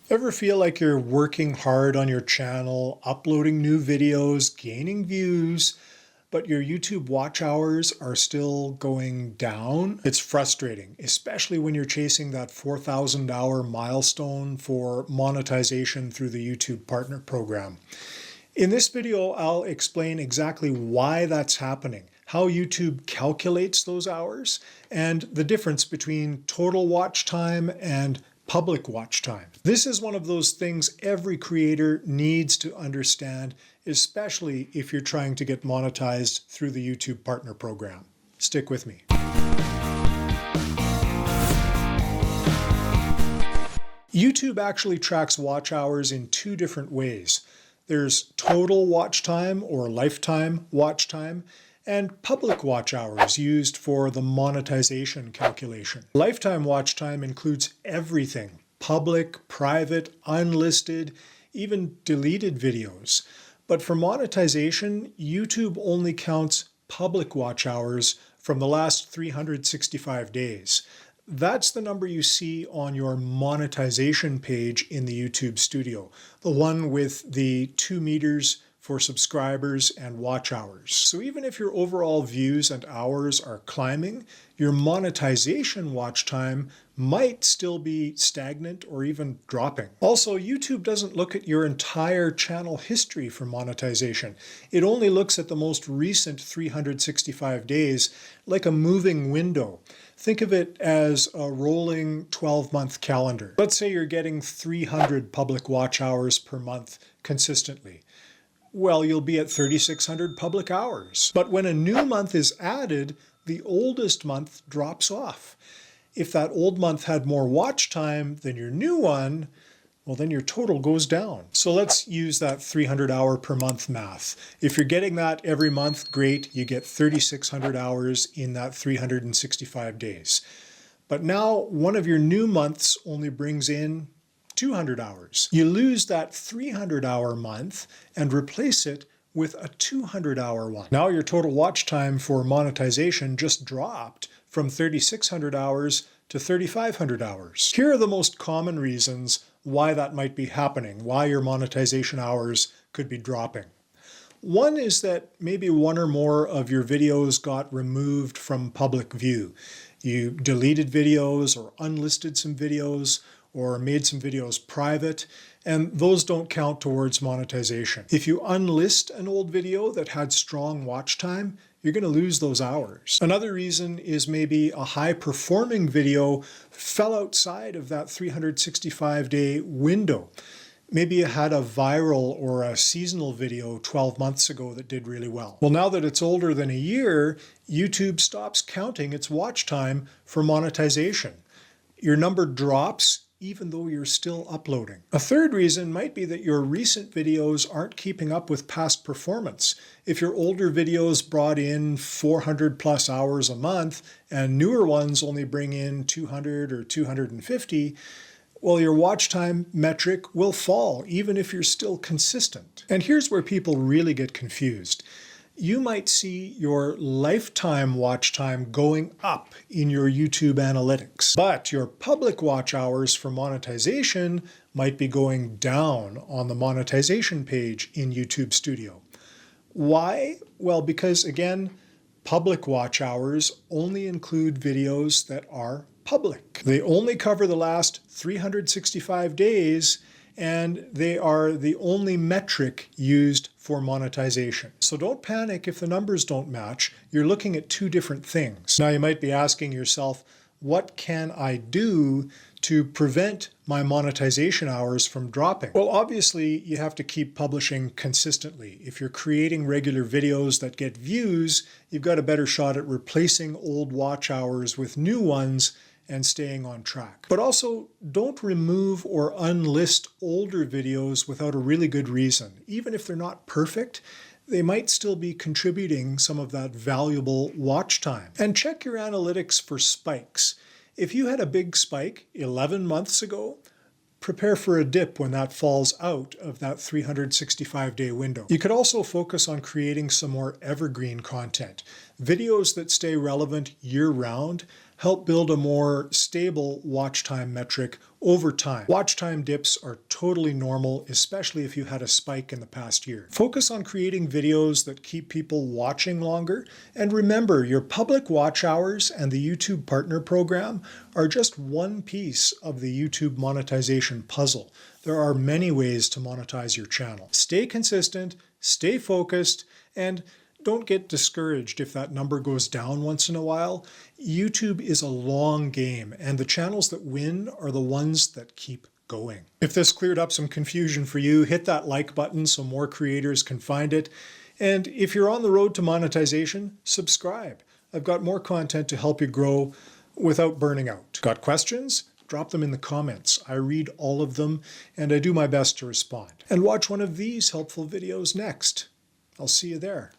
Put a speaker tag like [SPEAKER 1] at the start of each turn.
[SPEAKER 1] Ever feel like you're working hard on your channel, uploading new videos, gaining views, but your YouTube watch hours are still going down? It's frustrating, especially when you're chasing that 4,000 hour milestone for monetization through the YouTube Partner Program. In this video, I'll explain exactly why that's happening, how YouTube calculates those hours, and the difference between total watch time and public watch time. This is one of those things every creator needs to understand, especially if you're trying to get monetized through the YouTube Partner Program. Stick with me. YouTube actually tracks watch hours in two different ways. There's total watch time or lifetime watch time, and public watch hours used for the monetization calculation. Lifetime watch time includes everything: public, private, unlisted, even deleted videos. But for monetization, YouTube only counts public watch hours from the last 365 days. That's the number you see on your monetization page in the YouTube Studio, the one with the 2 meters for subscribers and watch hours. So even if your overall views and hours are climbing, your monetization watch time might still be stagnant or even dropping. Also, YouTube doesn't look at your entire channel history for monetization. It only looks at the most recent 365 days, like a moving window. Think of it as a rolling 12-month calendar. Let's say you're getting 300 public watch hours per month consistently. Well, you'll be at 3,600 public hours. But when a new month is added, the oldest month drops off. If that old month had more watch time than your new one, well, then your total goes down. So let's use that 300 hour per month math. If you're getting that every month, great, you get 3,600 hours in that 365 days. But now one of your new months only brings in 200 hours. You lose that 300 hour month and replace it with a 200 hour one. Now your total watch time for monetization just dropped from 3,600 hours to 3,500 hours. Here are the most common reasons why that might be happening, why your monetization hours could be dropping. One is that maybe one or more of your videos got removed from public view. You deleted videos or unlisted some videos or made some videos private, and those don't count towards monetization. If you unlist an old video that had strong watch time, you're going to lose those hours. Another reason is maybe a high-performing video fell outside of that 365-day window. Maybe you had a viral or a seasonal video 12 months ago that did really well. Well, now that it's older than a year, YouTube stops counting its watch time for monetization. Your number drops even though you're still uploading. A third reason might be that your recent videos aren't keeping up with past performance. If your older videos brought in 400 plus hours a month and newer ones only bring in 200 or 250, well, your watch time metric will fall, even if you're still consistent. And here's where people really get confused. You might see your lifetime watch time going up in your YouTube analytics, but your public watch hours for monetization might be going down on the monetization page in YouTube Studio. Why? Well, because again, public watch hours only include videos that are public. They only cover the last 365 days, and they are the only metric used for monetization. So don't panic if the numbers don't match. You're looking at two different things. Now you might be asking yourself, what can I do to prevent my monetization hours from dropping? Well, obviously you have to keep publishing consistently. If you're creating regular videos that get views, you've got a better shot at replacing old watch hours with new ones and staying on track. But also, don't remove or unlist older videos without a really good reason. Even if they're not perfect, they might still be contributing some of that valuable watch time. And check your analytics for spikes. If you had a big spike 11 months ago, prepare for a dip when that falls out of that 365-day window. You could also focus on creating some more evergreen content. Videos that stay relevant year-round help build a more stable watch time metric over time. Watch time dips are totally normal, especially if you had a spike in the past year. Focus on creating videos that keep people watching longer, and remember, your public watch hours and the YouTube Partner Program are just one piece of the YouTube monetization puzzle. There are many ways to monetize your channel. Stay consistent, stay focused, and don't get discouraged if that number goes down once in a while. YouTube is a long game, and the channels that win are the ones that keep going. If this cleared up some confusion for you, hit that like button so more creators can find it. And if you're on the road to monetization, subscribe. I've got more content to help you grow without burning out. Got questions? Drop them in the comments. I read all of them, and I do my best to respond. And watch one of these helpful videos next. I'll see you there.